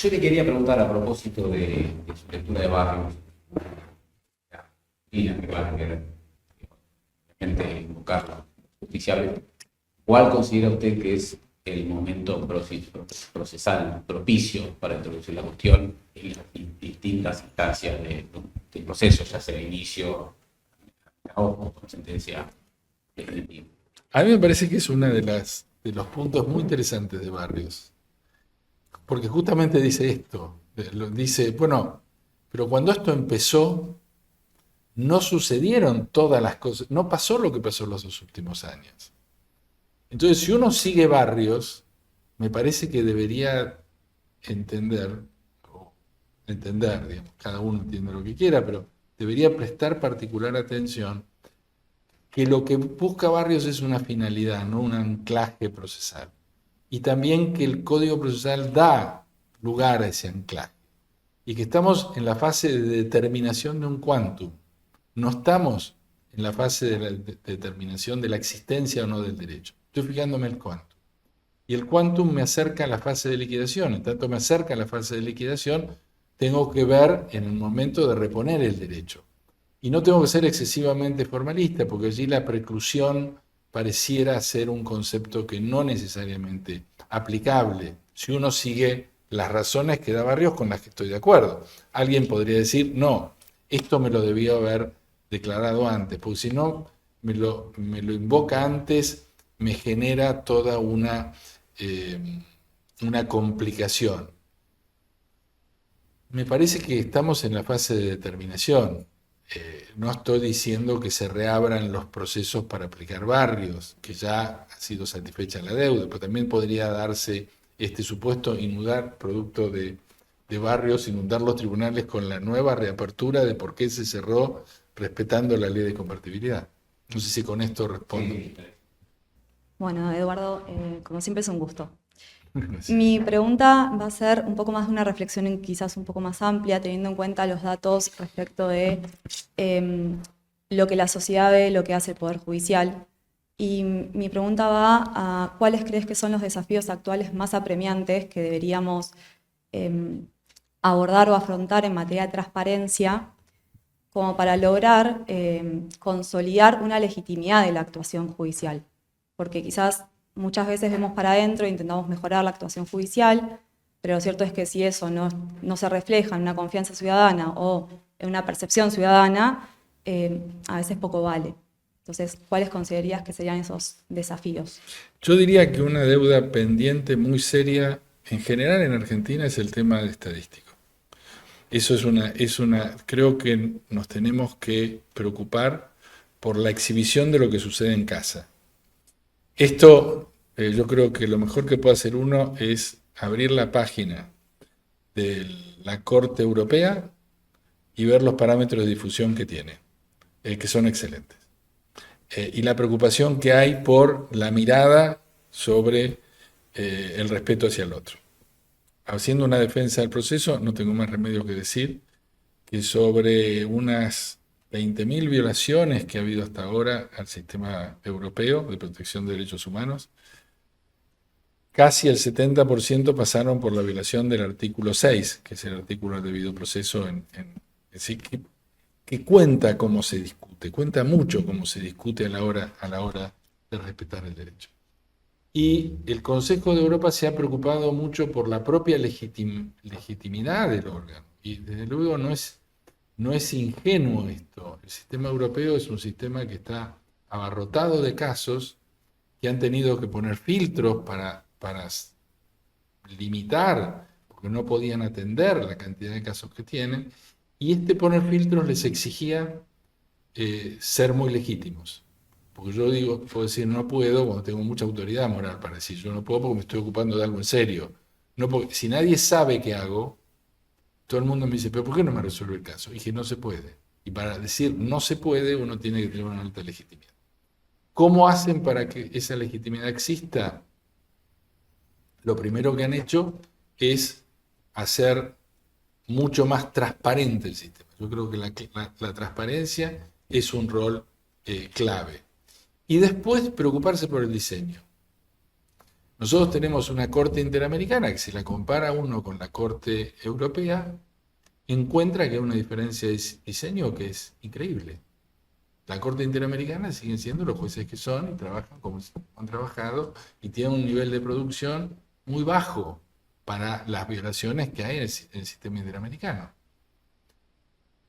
Yo le quería preguntar a propósito de su lectura de barrios, y claro, que gente invocar justiciable. ¿Cuál considera usted que es el momento procesal propicio para introducir la cuestión en las distintas instancias del proceso, ya sea el inicio o con sentencia definitiva? A mí me parece que es uno de los puntos muy interesantes de Barrios, porque justamente dice esto, dice, bueno, pero cuando esto empezó, no sucedieron todas las cosas, no pasó lo que pasó en los 2 últimos años. Entonces, si uno sigue Barrios, me parece que debería entender, o entender, digamos, cada uno entiende lo que quiera, pero debería prestar particular atención que lo que busca Barrios es una finalidad, no un anclaje procesal. Y también que el código procesal da lugar a ese anclaje. Y que estamos en la fase de determinación de un quantum. No estamos en la fase de la determinación de la existencia o no del derecho. Estoy fijándome en el quantum. Y el quantum me acerca a la fase de liquidación. En tanto me acerca a la fase de liquidación, tengo que ver en el momento de reponer el derecho. Y no tengo que ser excesivamente formalista, porque allí la preclusión pareciera ser un concepto que no necesariamente aplicable si uno sigue las razones que da Barrios con las que estoy de acuerdo. Alguien podría decir, no, esto me lo debía haber declarado antes, porque si no me lo invoca antes, me genera toda una complicación. Me parece que estamos en la fase de determinación. No estoy diciendo que se reabran los procesos para aplicar Barrios, que ya ha sido satisfecha la deuda, pero también podría darse este supuesto inundar, producto de Barrios, inundar los tribunales con la nueva reapertura de por qué se cerró respetando la ley de convertibilidad. No sé si con esto respondo. Sí. Bueno, Eduardo, como siempre es un gusto. Gracias. Mi pregunta va a ser un poco más de una reflexión quizás un poco más amplia, teniendo en cuenta los datos respecto de lo que la sociedad ve, lo que hace el Poder Judicial. Y mi pregunta va a cuáles crees que son los desafíos actuales más apremiantes que deberíamos abordar o afrontar en materia de transparencia, como para lograr consolidar una legitimidad de la actuación judicial. Porque quizás muchas veces vemos para adentro e intentamos mejorar la actuación judicial, pero lo cierto es que si eso no se refleja en una confianza ciudadana o en una percepción ciudadana, a veces poco vale. Entonces, ¿cuáles considerarías que serían esos desafíos? Yo diría que una deuda pendiente muy seria, en general en Argentina, es el tema de estadístico. Eso creo que nos tenemos que preocupar por la exhibición de lo que sucede en casa. Esto, yo creo que lo mejor que puede hacer uno es abrir la página de la Corte Europea y ver los parámetros de difusión que tiene, que son excelentes. Y la preocupación que hay por la mirada sobre el respeto hacia el otro. Haciendo una defensa del proceso, no tengo más remedio que decir que sobre unas 20.000 violaciones que ha habido hasta ahora al sistema europeo de protección de derechos humanos, casi el 70% pasaron por la violación del artículo 6, que es el artículo del debido proceso, así que cuenta cómo se discute, cuenta mucho cómo se discute a la hora de respetar el derecho. Y el Consejo de Europa se ha preocupado mucho por la propia legitimidad del órgano. Y desde luego no es ingenuo esto. El sistema europeo es un sistema que está abarrotado de casos que han tenido que poner filtros para limitar, porque no podían atender la cantidad de casos que tienen, y este poner filtros les exigía ser muy legítimos. Porque yo puedo decir no puedo cuando tengo mucha autoridad moral para decir yo no puedo porque me estoy ocupando de algo en serio. No si nadie sabe qué hago, todo el mundo me dice, pero ¿por qué no me resuelve el caso? Y dije, no se puede. Y para decir no se puede, uno tiene que tener una alta legitimidad. ¿Cómo hacen para que esa legitimidad exista? Lo primero que han hecho es hacer mucho más transparente el sistema. Yo creo que la transparencia es un rol clave. Y después preocuparse por el diseño. Nosotros tenemos una Corte Interamericana que si la compara uno con la Corte Europea, encuentra que hay una diferencia de diseño que es increíble. La Corte Interamericana siguen siendo los jueces que son y trabajan como han trabajado y tienen un nivel de producción muy bajo para las violaciones que hay en el sistema interamericano.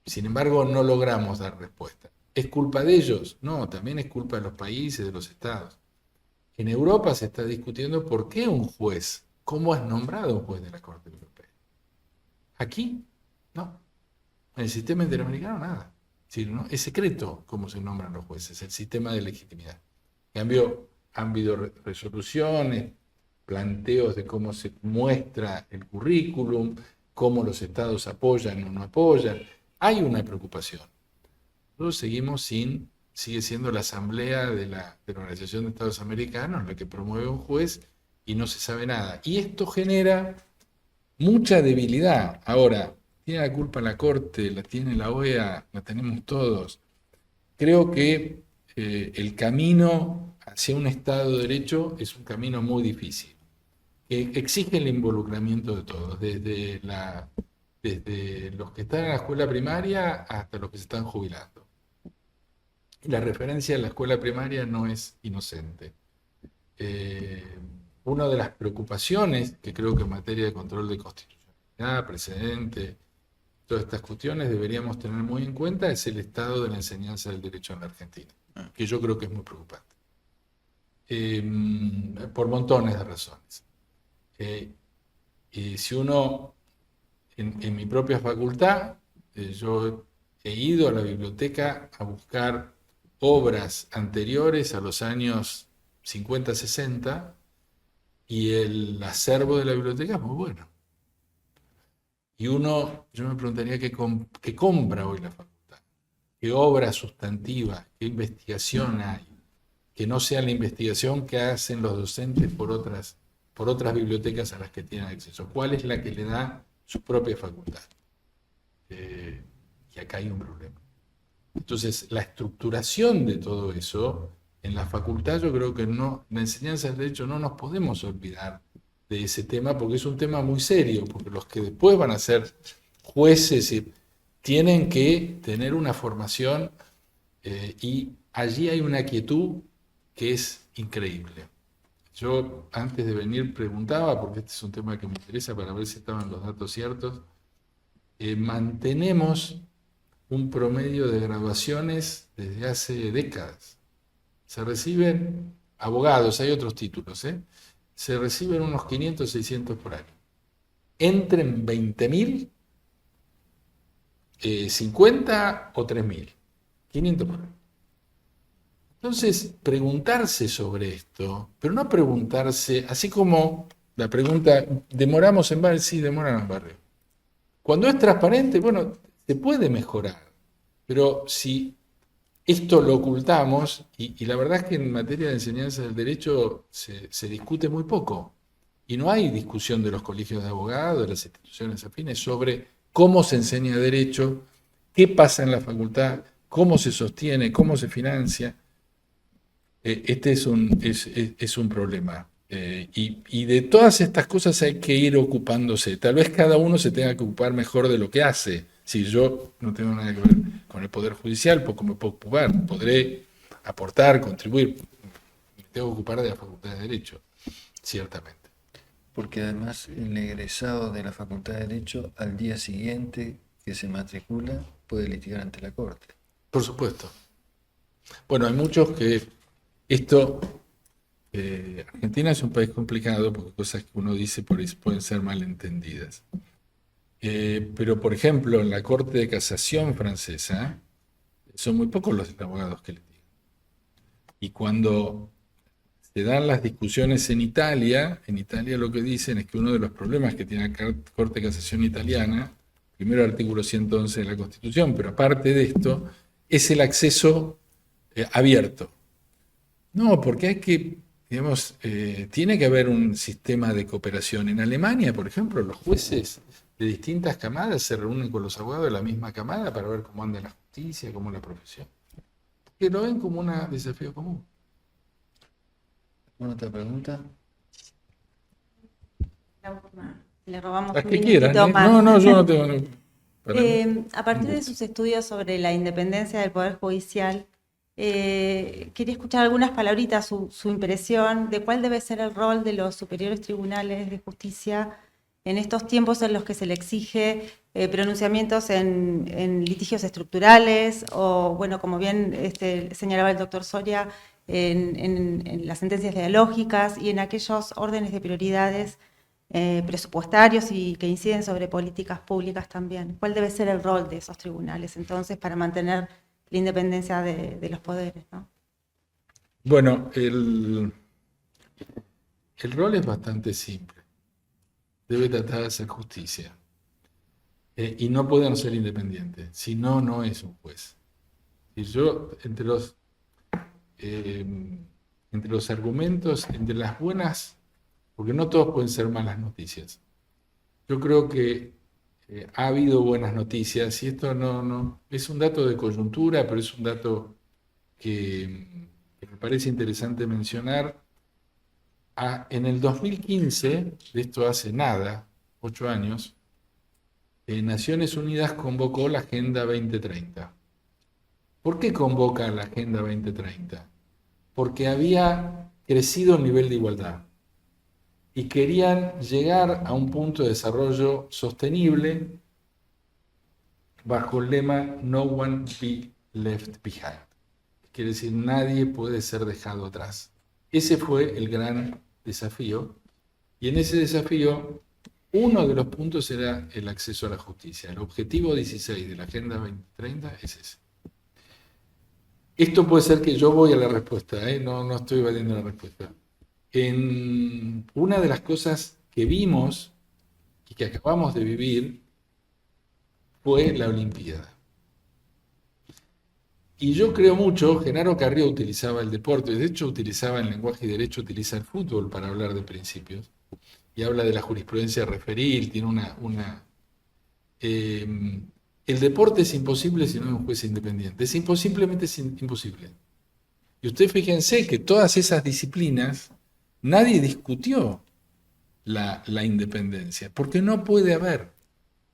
Sin embargo, no logramos dar respuesta. ¿Es culpa de ellos? No, también es culpa de los países, de los estados. En Europa se está discutiendo por qué un juez, cómo es nombrado un juez de la Corte Europea. Aquí, no. En el sistema interamericano, nada. Es secreto cómo se nombran los jueces, el sistema de legitimidad. En cambio, han habido resoluciones, planteos de cómo se muestra el currículum, cómo los estados apoyan o no apoyan. Hay una preocupación. Nosotros seguimos sigue siendo la asamblea de la Organización de Estados Americanos la que promueve un juez y no se sabe nada. Y esto genera mucha debilidad. Ahora, tiene la culpa la Corte, la tiene la OEA, la tenemos todos. Creo que el camino hacia un Estado de Derecho es un camino muy difícil. Exige el involucramiento de todos, desde los que están en la escuela primaria hasta los que se están jubilando. La referencia a la escuela primaria no es inocente. Una de las preocupaciones que creo que en materia de control de constitucionalidad, precedente, todas estas cuestiones deberíamos tener muy en cuenta es el estado de la enseñanza del derecho en la Argentina, que yo creo que es muy preocupante, por montones de razones. Si uno, en mi propia facultad, yo he ido a la biblioteca a buscar obras anteriores a los años 50, 60, y el acervo de la biblioteca es muy bueno. Y yo me preguntaría qué compra hoy la facultad, qué obra sustantiva, qué investigación hay, que no sea la investigación que hacen los docentes por otras bibliotecas a las que tienen acceso. ¿Cuál es la que le da su propia facultad? Y acá hay un problema. Entonces, la estructuración de todo eso, en la facultad yo creo que no, la enseñanza del derecho no nos podemos olvidar de ese tema porque es un tema muy serio, porque los que después van a ser jueces tienen que tener una formación y allí hay una quietud que es increíble. Yo antes de venir preguntaba, porque este es un tema que me interesa para ver si estaban los datos ciertos, mantenemos un promedio de graduaciones desde hace décadas. Se reciben abogados, hay otros títulos, se reciben unos 500, 600 por año. Entren 20.000, 50 o 3.000, 500 por año. Entonces, preguntarse sobre esto, pero no preguntarse, así como la pregunta, ¿demoramos en barrio? Sí, demoran en barrio. Cuando es transparente, bueno, se puede mejorar, pero si esto lo ocultamos, y la verdad es que en materia de enseñanza del derecho se discute muy poco, y no hay discusión de los colegios de abogados, de las instituciones afines, sobre cómo se enseña derecho, qué pasa en la facultad, cómo se sostiene, cómo se financia. Este es un problema. Y de todas estas cosas hay que ir ocupándose. Tal vez cada uno se tenga que ocupar mejor de lo que hace. Si yo no tengo nada que ver con el Poder Judicial, poco me puedo ocupar. Podré aportar, contribuir. Me tengo que ocupar de la Facultad de Derecho, ciertamente. Porque además el egresado de la Facultad de Derecho al día siguiente que se matricula puede litigar ante la Corte. Por supuesto. Bueno, hay muchos que Argentina es un país complicado porque cosas que uno dice por ahí pueden ser malentendidas. Pero, por ejemplo, en la Corte de Casación francesa son muy pocos los abogados que litigan. Y cuando se dan las discusiones en Italia lo que dicen es que uno de los problemas que tiene la Corte de Casación italiana, primero el artículo 111 de la Constitución, pero aparte de esto, es el acceso abierto. No, porque hay que, digamos, tiene que haber un sistema de cooperación. En Alemania, por ejemplo, los jueces de distintas camadas se reúnen con los abogados de la misma camada para ver cómo anda la justicia, cómo la profesión. Que lo ven como un desafío común. ¿Alguna otra pregunta? Le robamos Las un que quieran, minutito ¿eh? más. No, yo no tengo. Para mí, A partir de gusto. sus estudios sobre la independencia del Poder Judicial, quería escuchar algunas palabritas, su impresión de cuál debe ser el rol de los superiores tribunales de justicia en estos tiempos en los que se le exige pronunciamientos en litigios estructurales o, bueno, como bien señalaba el doctor Soria, en las sentencias dialógicas y en aquellos órdenes de prioridades presupuestarios y que inciden sobre políticas públicas también. ¿Cuál debe ser el rol de esos tribunales entonces para mantener la independencia de los poderes, ¿no? Bueno, el rol es bastante simple. Debe tratar de hacer justicia. Y no pueden ser independientes. Si no, no es un juez. Y yo, eh, entre los argumentos, entre las buenas, porque no todos pueden ser malas noticias. Yo creo que ha habido buenas noticias y esto no es un dato de coyuntura, pero es un dato que me parece interesante mencionar. En el 2015, de esto hace nada, 8 años, Naciones Unidas convocó la Agenda 2030. ¿Por qué convoca la Agenda 2030? Porque había crecido el nivel de igualdad y querían llegar a un punto de desarrollo sostenible bajo el lema No one be left behind. Quiere decir, nadie puede ser dejado atrás. Ese fue el gran desafío. Y en ese desafío, uno de los puntos era el acceso a la justicia. El objetivo 16 de la Agenda 2030 es ese. Esto puede ser que yo voy a la respuesta, ¿eh? No estoy valiendo la respuesta. Una de las cosas que vimos y que acabamos de vivir fue la Olimpiada. Y yo creo mucho, Genaro Carrió utilizaba el deporte, de hecho utilizaba el lenguaje y derecho, utiliza el fútbol para hablar de principios, y habla de la jurisprudencia referil, tiene el deporte es imposible si no hay un juez independiente, es simplemente imposible. Y ustedes fíjense que todas esas disciplinas, nadie discutió la independencia, porque no puede haber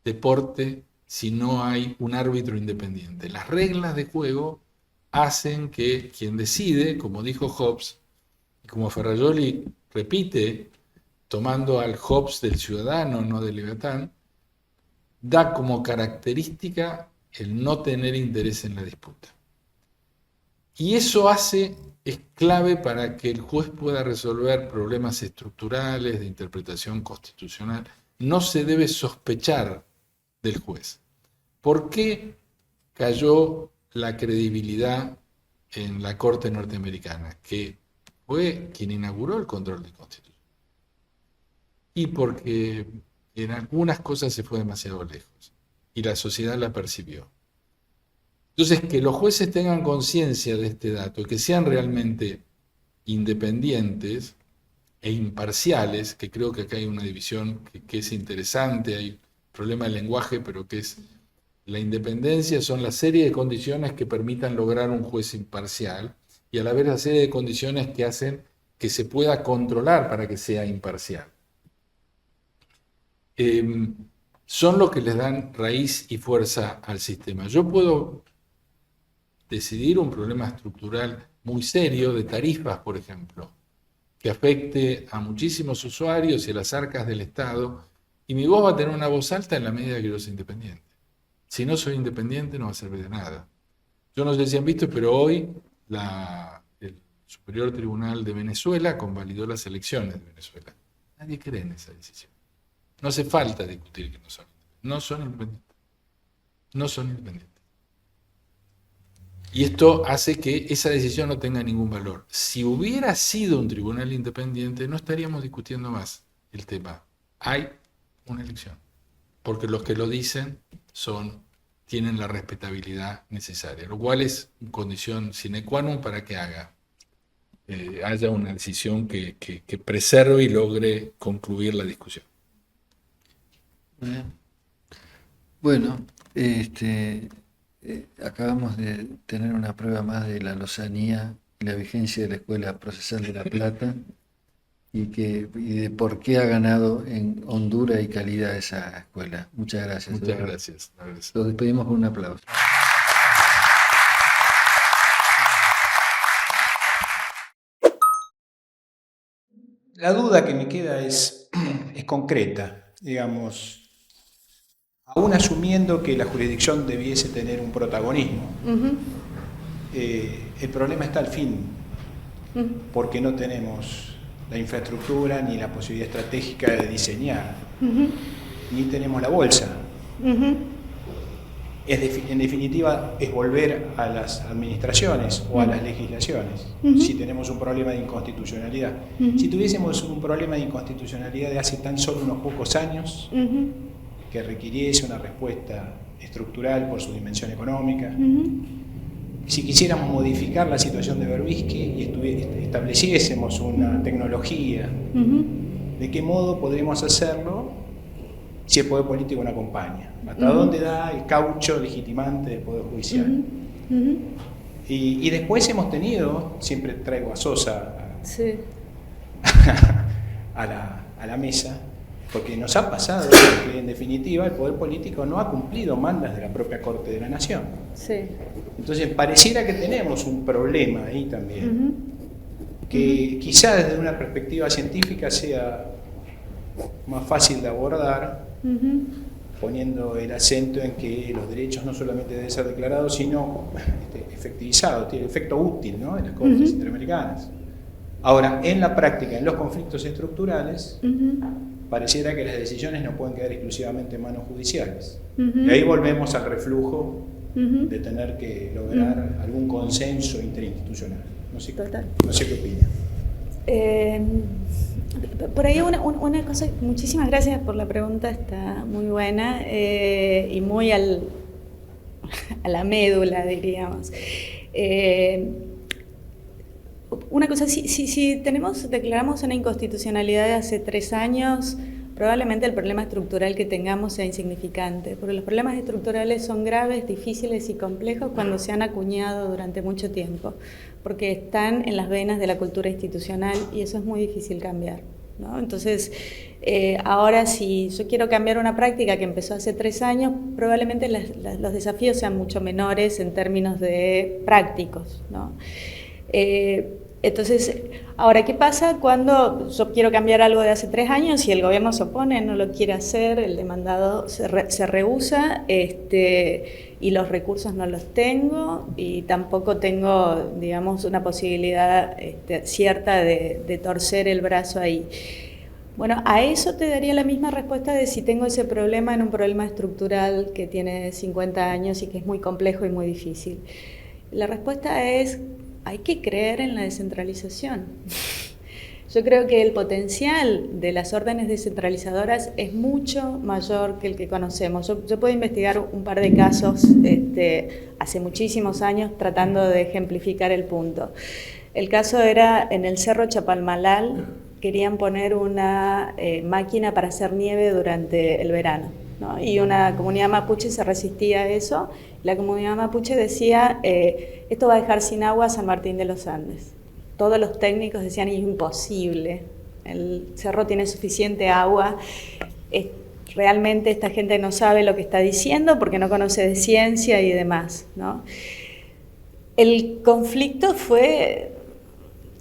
deporte si no hay un árbitro independiente. Las reglas de juego hacen que quien decide, como dijo Hobbes, y como Ferrajoli repite, tomando al Hobbes del ciudadano, no del Leviatán, da como característica el no tener interés en la disputa. Y eso es clave para que el juez pueda resolver problemas estructurales de interpretación constitucional. No se debe sospechar del juez. ¿Por qué cayó la credibilidad en la Corte norteamericana? Que fue quien inauguró el control de Constitución. Y porque en algunas cosas se fue demasiado lejos y la sociedad la percibió. Entonces, que los jueces tengan conciencia de este dato, que sean realmente independientes e imparciales, que creo que acá hay una división que es interesante, hay problema del lenguaje, pero que es la independencia, son la serie de condiciones que permitan lograr un juez imparcial y a la vez la serie de condiciones que hacen que se pueda controlar para que sea imparcial. Son los que les dan raíz y fuerza al sistema. Yo puedo decidir un problema estructural muy serio de tarifas, por ejemplo, que afecte a muchísimos usuarios y a las arcas del Estado, y mi voz va a tener una voz alta en la medida que yo sea independiente. Si no soy independiente no va a servir de nada. Yo no sé si han visto, pero hoy el Superior Tribunal de Venezuela convalidó las elecciones de Venezuela. Nadie cree en esa decisión. No hace falta discutir que no son independientes. No son independientes. Y esto hace que esa decisión no tenga ningún valor. Si hubiera sido un tribunal independiente, no estaríamos discutiendo más el tema. Hay una elección. Porque los que lo dicen tienen la respetabilidad necesaria, lo cual es condición sine qua non para que haya una decisión que preserve y logre concluir la discusión. Bueno, acabamos de tener una prueba más de la lozanía y la vigencia de la Escuela Procesal de La Plata. y de por qué ha ganado en hondura y calidad esa escuela. Muchas gracias. Muchas gracias. Los despedimos con un aplauso. La duda que me queda es concreta, digamos, aún asumiendo que la jurisdicción debiese tener un protagonismo, el problema está al fin, porque no tenemos la infraestructura ni la posibilidad estratégica de diseñar, ni tenemos la bolsa. En definitiva, es volver a las administraciones o a las legislaciones, si tenemos un problema de inconstitucionalidad. Si tuviésemos un problema de inconstitucionalidad de hace tan solo unos pocos años, que requiriese una respuesta estructural por su dimensión económica, si quisiéramos modificar la situación de Berbisky y estableciésemos una tecnología, ¿de qué modo podremos hacerlo si el poder político no acompaña? ¿Hasta dónde da el caucho legitimante del poder judicial? Y después hemos tenido, siempre traigo a Sosa a la mesa, porque nos ha pasado que en definitiva el poder político no ha cumplido mandas de la propia Corte de la Nación. Entonces pareciera que tenemos un problema ahí también, que quizá desde una perspectiva científica sea más fácil de abordar, poniendo el acento en que los derechos no solamente deben ser declarados, sino efectivizados, tiene el efecto útil, ¿no?, en las Cortes Interamericanas. Ahora, en la práctica, en los conflictos estructurales, pareciera que las decisiones no pueden quedar exclusivamente en manos judiciales. Y ahí volvemos al reflujo de tener que lograr algún consenso interinstitucional. No sé qué opina. Por ahí una cosa, muchísimas gracias por la pregunta, está muy buena y muy a la médula, diríamos. Una cosa, si declaramos una inconstitucionalidad de hace 3 años, probablemente el problema estructural que tengamos sea insignificante, porque los problemas estructurales son graves, difíciles y complejos cuando se han acuñado durante mucho tiempo, porque están en las venas de la cultura institucional y eso es muy difícil cambiar, ¿no? Entonces, ahora si yo quiero cambiar una práctica que empezó hace 3 años, probablemente los desafíos sean mucho menores en términos de prácticos, ¿no? Entonces, ahora, ¿qué pasa cuando yo quiero cambiar algo de hace 3 años y el gobierno se opone, no lo quiere hacer, el demandado se rehúsa y los recursos no los tengo y tampoco tengo, digamos, una posibilidad cierta de torcer el brazo ahí? Bueno, a eso te daría la misma respuesta de si tengo ese problema en un problema estructural que tiene 50 años y que es muy complejo y muy difícil. La respuesta es: hay que creer en la descentralización. Yo creo que el potencial de las órdenes descentralizadoras es mucho mayor que el que conocemos. Yo puedo investigar un par de casos hace muchísimos años tratando de ejemplificar el punto. El caso era en el Cerro Chapalmalal, querían poner una máquina para hacer nieve durante el verano, ¿no? Y una comunidad mapuche se resistía a eso. La comunidad mapuche decía, esto va a dejar sin agua a San Martín de los Andes. Todos los técnicos decían, es imposible, el cerro tiene suficiente agua, realmente esta gente no sabe lo que está diciendo porque no conoce de ciencia y demás, ¿no? El conflicto fue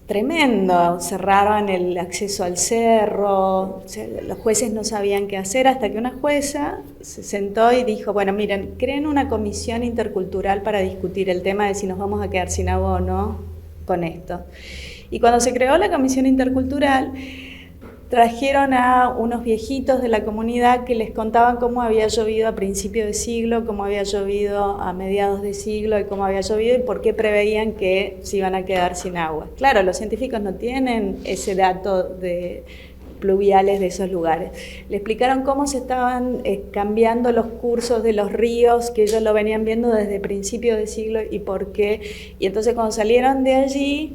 tremendo, cerraron el acceso al cerro, los jueces no sabían qué hacer hasta que una jueza se sentó y dijo, bueno, miren, creen una comisión intercultural para discutir el tema de si nos vamos a quedar sin agua o no con esto. Y cuando se creó la comisión intercultural, trajeron a unos viejitos de la comunidad que les contaban cómo había llovido a principios de siglo, cómo había llovido a mediados de siglo y cómo había llovido y por qué preveían que se iban a quedar sin agua. Claro, los científicos no tienen ese dato de pluviales de esos lugares. Le explicaron cómo se estaban cambiando los cursos de los ríos, que ellos lo venían viendo desde principios de siglo y por qué. Y entonces cuando salieron de allí,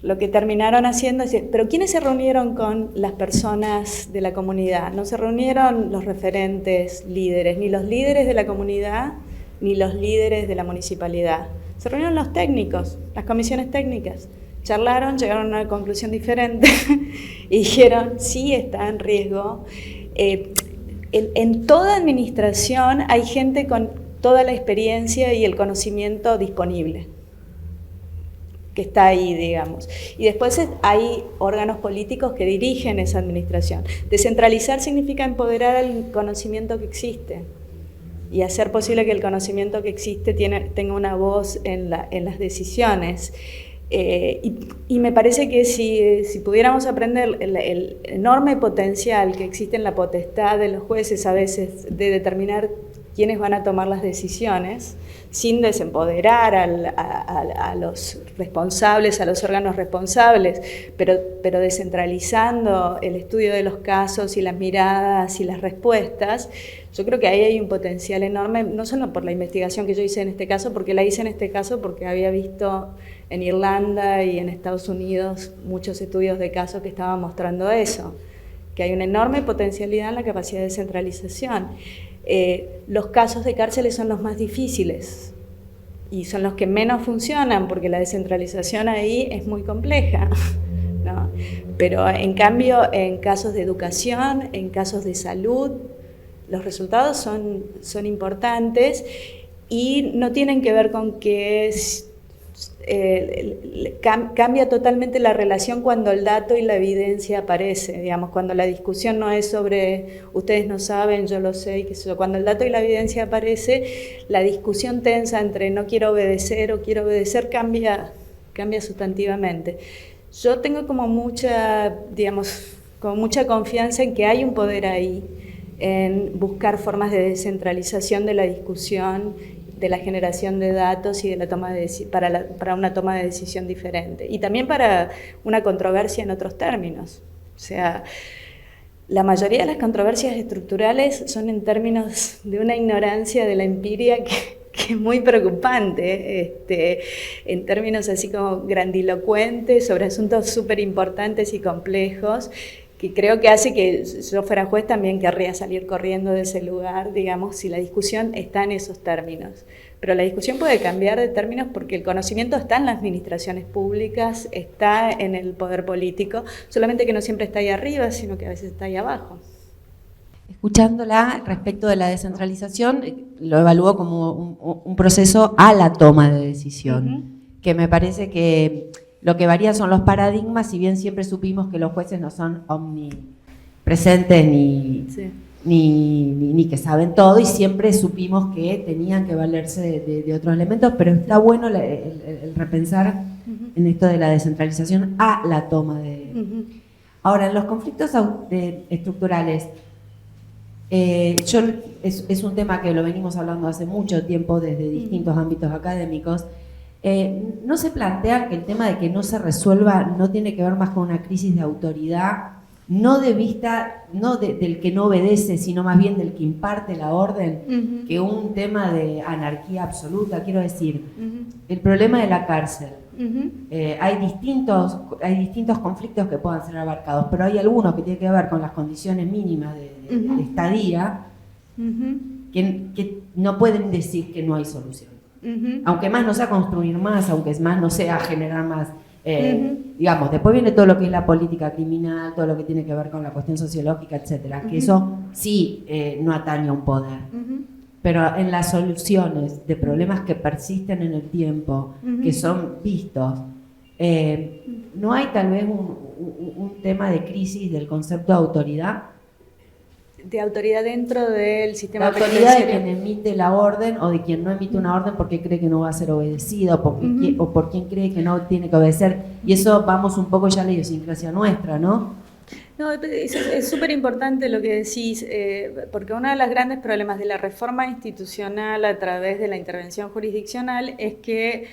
lo que terminaron haciendo es decir, ¿pero quiénes se reunieron con las personas de la comunidad? No se reunieron los referentes líderes, ni los líderes de la comunidad, ni los líderes de la municipalidad. Se reunieron los técnicos, las comisiones técnicas. charlaron, llegaron a una conclusión diferente y dijeron, sí está en riesgo. En toda administración hay gente con toda la experiencia y el conocimiento disponible, que está ahí, digamos. Y después hay órganos políticos que dirigen esa administración. Descentralizar significa empoderar al conocimiento que existe y hacer posible que el conocimiento que existe tenga una voz en las decisiones. Y me parece que si pudiéramos aprender el enorme potencial que existe en la potestad de los jueces a veces de determinar quiénes van a tomar las decisiones, sin desempoderar a los responsables, a los órganos responsables, pero descentralizando el estudio de los casos y las miradas y las respuestas, yo creo que ahí hay un potencial enorme, no solo por la investigación que yo hice en este caso, porque la hice en este caso porque había visto en Irlanda y en Estados Unidos muchos estudios de casos que estaban mostrando eso, que hay una enorme potencialidad en la capacidad de descentralización. Los casos de cárceles son los más difíciles y son los que menos funcionan porque la descentralización ahí es muy compleja, ¿no? Pero en cambio en casos de educación, en casos de salud, los resultados son importantes y no tienen que ver con que cambia totalmente la relación cuando el dato y la evidencia aparece, digamos, cuando la discusión no es sobre ustedes no saben, yo lo sé, y qué sé yo. Cuando el dato y la evidencia aparece, la discusión tensa entre no quiero obedecer o quiero obedecer cambia sustantivamente. Yo tengo como mucha confianza en que hay un poder ahí, en buscar formas de descentralización de la discusión, de la generación de datos y de la toma para una toma de decisión diferente. Y también para una controversia en otros términos. O sea, la mayoría de las controversias estructurales son en términos de una ignorancia de la empiria que es muy preocupante, en términos así como grandilocuentes, sobre asuntos súper importantes y complejos, que creo que hace que si yo fuera juez también querría salir corriendo de ese lugar, digamos, si la discusión está en esos términos. Pero la discusión puede cambiar de términos porque el conocimiento está en las administraciones públicas, está en el poder político, solamente que no siempre está ahí arriba, sino que a veces está ahí abajo. Escuchándola respecto de la descentralización, lo evalúo como un proceso a la toma de decisión, que me parece que lo que varía son los paradigmas, si bien siempre supimos que los jueces no son omnipresentes ni que saben todo, y siempre supimos que tenían que valerse de otros elementos, pero está bueno el repensar en esto de la descentralización a la toma de... Ahora, en los conflictos estructurales, es un tema que lo venimos hablando hace mucho tiempo desde distintos ámbitos académicos. ¿No se plantea que el tema de que no se resuelva no tiene que ver más con una crisis de autoridad, no del que no obedece, sino más bien del que imparte la orden, que un tema de anarquía absoluta? Quiero decir, el problema de la cárcel, hay distintos conflictos que puedan ser abarcados, pero hay algunos que tienen que ver con las condiciones mínimas de estadía, que no pueden decir que no hay solución. Aunque más no sea construir más, aunque más no sea generar más, digamos, después viene todo lo que es la política criminal, todo lo que tiene que ver con la cuestión sociológica, etcétera, que eso sí no atañe a un poder. Pero en las soluciones de problemas que persisten en el tiempo, que son vistos, ¿no hay tal vez un tema de crisis del concepto de autoridad? De autoridad dentro del sistema penitenciario. La autoridad de quien emite la orden o de quien no emite una orden porque cree que no va a ser obedecida o por quien cree que no tiene que obedecer. Y eso vamos un poco ya a la idiosincrasia nuestra, ¿no? No, es súper importante lo que decís, porque uno de los grandes problemas de la reforma institucional a través de la intervención jurisdiccional es que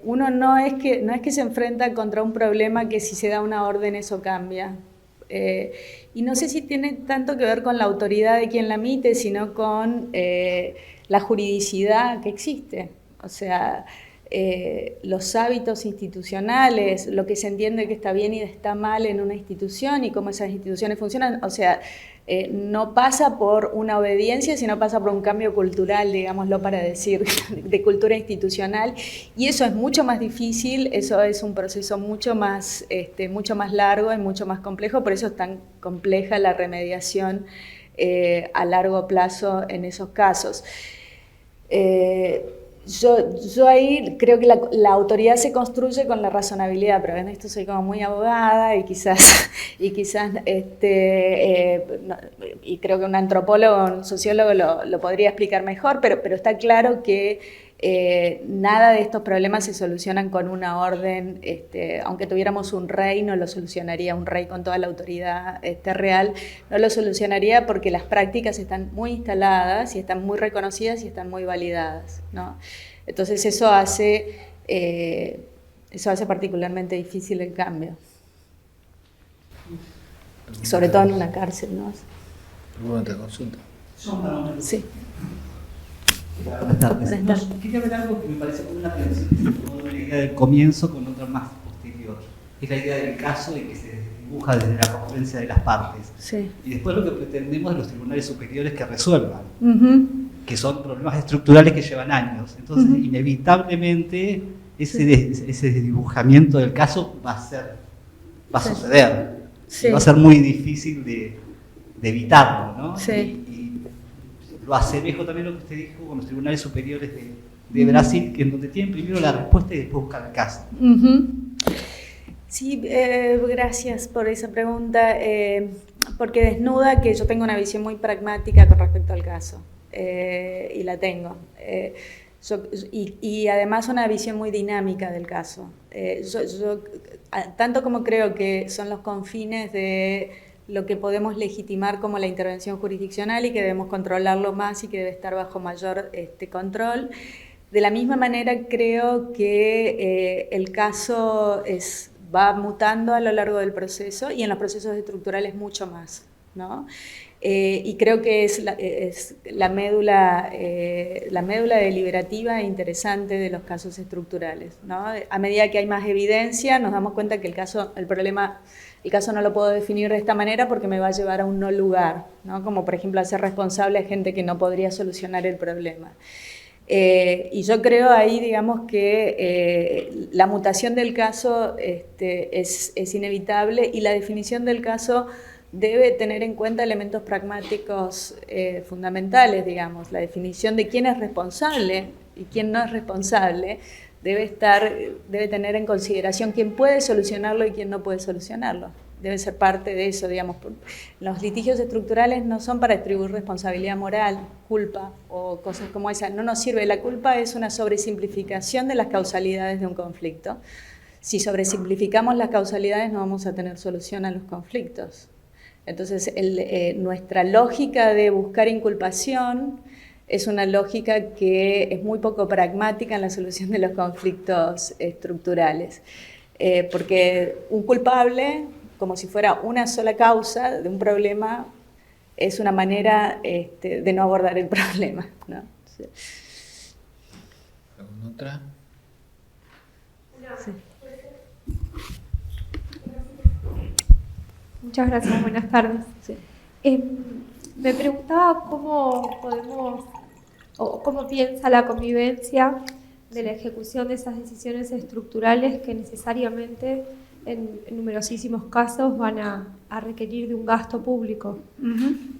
uno no es que se enfrenta contra un problema que si se da una orden eso cambia. Y no sé si tiene tanto que ver con la autoridad de quien la emite, sino con la juridicidad que existe. O sea, los hábitos institucionales, lo que se entiende que está bien y está mal en una institución y cómo esas instituciones funcionan. O sea, no pasa por una obediencia, sino pasa por un cambio cultural, digámoslo para decir, de cultura institucional, y eso es mucho más difícil, eso es un proceso mucho más largo y mucho más complejo, por eso es tan compleja la remediación a largo plazo en esos casos. Yo ahí creo que la autoridad se construye con la razonabilidad, pero en esto soy como muy abogada y quizás y creo que un antropólogo o un sociólogo lo podría explicar mejor, pero está claro que nada de estos problemas se solucionan con una orden, aunque tuviéramos un rey, no lo solucionaría un rey con toda la autoridad real, no lo solucionaría porque las prácticas están muy instaladas y están muy reconocidas y están muy validadas, ¿no? Entonces eso hace particularmente difícil el cambio. Sobre todo en una cárcel, ¿no? ¿Alguna otra consulta? Sí. Buenas tardes. Quería ver algo que me parece como una tensión una idea del comienzo con otra más posterior. Es la idea del caso y que se dibuja desde la concurrencia de las partes. Sí. Y después lo que pretendemos de los tribunales superiores que resuelvan, que son problemas estructurales que llevan años. Entonces, inevitablemente, ese dibujamiento del caso va a suceder. Sí. Y va a ser muy difícil de evitarlo, ¿no? Sí. Y lo asemejo también lo que usted dijo con los tribunales superiores de Brasil, que en donde tienen primero la respuesta y después buscan el caso. Sí, gracias por esa pregunta, porque desnuda que yo tengo una visión muy pragmática con respecto al caso, y la tengo. Y además una visión muy dinámica del caso. Tanto como creo que son los confines de lo que podemos legitimar como la intervención jurisdiccional y que debemos controlarlo más y que debe estar bajo mayor control. De la misma manera creo que el caso va mutando a lo largo del proceso y en los procesos estructurales mucho más, ¿no? Y creo que es la médula deliberativa e interesante de los casos estructurales, ¿no? A medida que hay más evidencia nos damos cuenta que el caso no lo puedo definir de esta manera porque me va a llevar a un no lugar, ¿no? Como por ejemplo hacer responsable a gente que no podría solucionar el problema. Y yo creo ahí, digamos, que la mutación del caso es inevitable y la definición del caso debe tener en cuenta elementos pragmáticos fundamentales, digamos. La definición de quién es responsable y quién no es responsable debe tener en consideración quién puede solucionarlo y quién no puede solucionarlo. Debe ser parte de eso, digamos. Los litigios estructurales no son para atribuir responsabilidad moral, culpa o cosas como esa. No nos sirve. La culpa es una sobresimplificación de las causalidades de un conflicto. Si sobresimplificamos las causalidades no vamos a tener solución a los conflictos. Entonces, nuestra lógica de buscar inculpación es una lógica que es muy poco pragmática en la solución de los conflictos estructurales. Porque un culpable, como si fuera una sola causa de un problema, es una manera de no abordar el problema, ¿no? Sí. ¿Alguna otra? Sí. Muchas gracias, buenas tardes. Sí. Me preguntaba cómo piensa la convivencia de la ejecución de esas decisiones estructurales que necesariamente en numerosísimos casos van a requerir de un gasto público.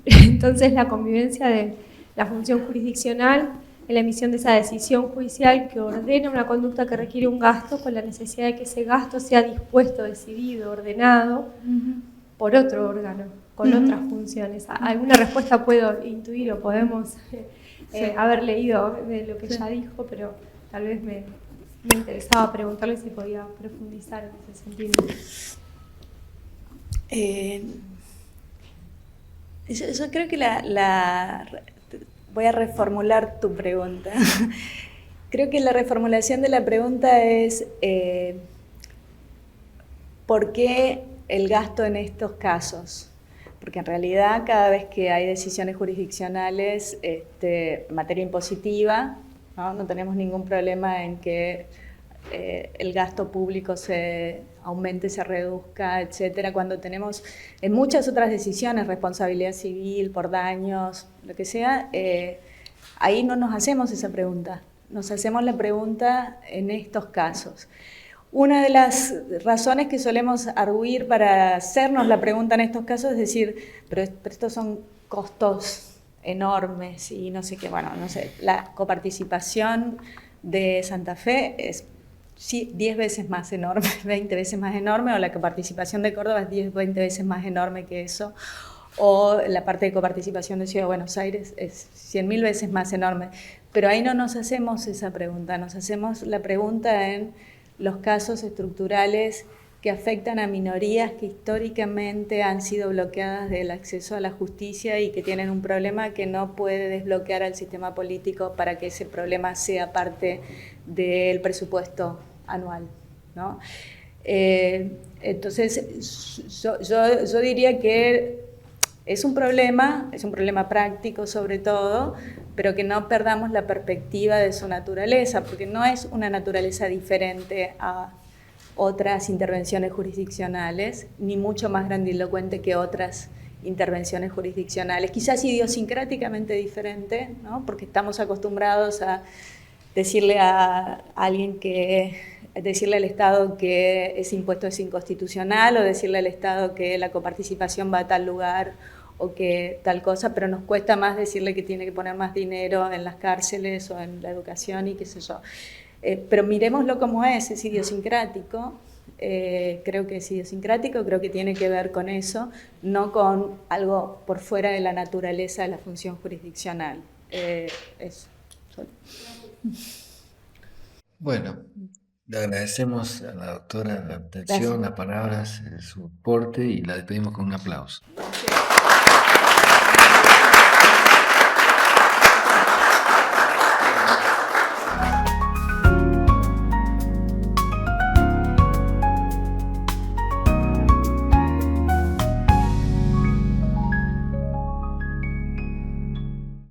Entonces la convivencia de la función jurisdiccional en la emisión de esa decisión judicial que ordena una conducta que requiere un gasto con la necesidad de que ese gasto sea dispuesto, decidido, ordenado por otro órgano, con otras funciones. ¿Alguna respuesta puedo intuir o podemos haber leído de lo que ella dijo, pero tal vez me interesaba preguntarle si podía profundizar en ese sentido? Yo creo que voy a reformular tu pregunta. Creo que la reformulación de la pregunta es ¿por qué el gasto en estos casos? Porque en realidad cada vez que hay decisiones jurisdiccionales en materia impositiva, no tenemos ningún problema en que el gasto público se aumente, se reduzca, etcétera, cuando tenemos en muchas otras decisiones, responsabilidad civil por daños, lo que sea, ahí no nos hacemos esa pregunta. Nos hacemos la pregunta en estos casos. Una de las razones que solemos arguir para hacernos la pregunta en estos casos es decir, pero estos son costos enormes y no sé qué, bueno, no sé, la coparticipación de Santa Fe es 10 veces más enorme, 20 veces más enorme, o la coparticipación de Córdoba es 10, 20 veces más enorme que eso, o la parte de coparticipación de Ciudad de Buenos Aires es 100.000 veces más enorme. Pero ahí no nos hacemos esa pregunta, nos hacemos la pregunta en los casos estructurales que afectan a minorías que históricamente han sido bloqueadas del acceso a la justicia y que tienen un problema que no puede desbloquear al sistema político para que ese problema sea parte del presupuesto anual, ¿no? Entonces, yo diría que es un problema práctico sobre todo, pero que no perdamos la perspectiva de su naturaleza, porque no es una naturaleza diferente a otras intervenciones jurisdiccionales, ni mucho más grandilocuente que otras intervenciones jurisdiccionales, quizás idiosincráticamente diferente, ¿no? Porque estamos acostumbrados a decirle a alguien decirle al Estado que ese impuesto es inconstitucional, o decirle al Estado que la coparticipación va a tal lugar o que tal cosa, pero nos cuesta más decirle que tiene que poner más dinero en las cárceles o en la educación y qué sé yo. Pero miremoslo como es idiosincrático, creo que es idiosincrático, creo que tiene que ver con eso, no con algo por fuera de la naturaleza de la función jurisdiccional. Eso. Bueno, le agradecemos a la doctora la atención, las palabras, su aporte y la despedimos con un aplauso.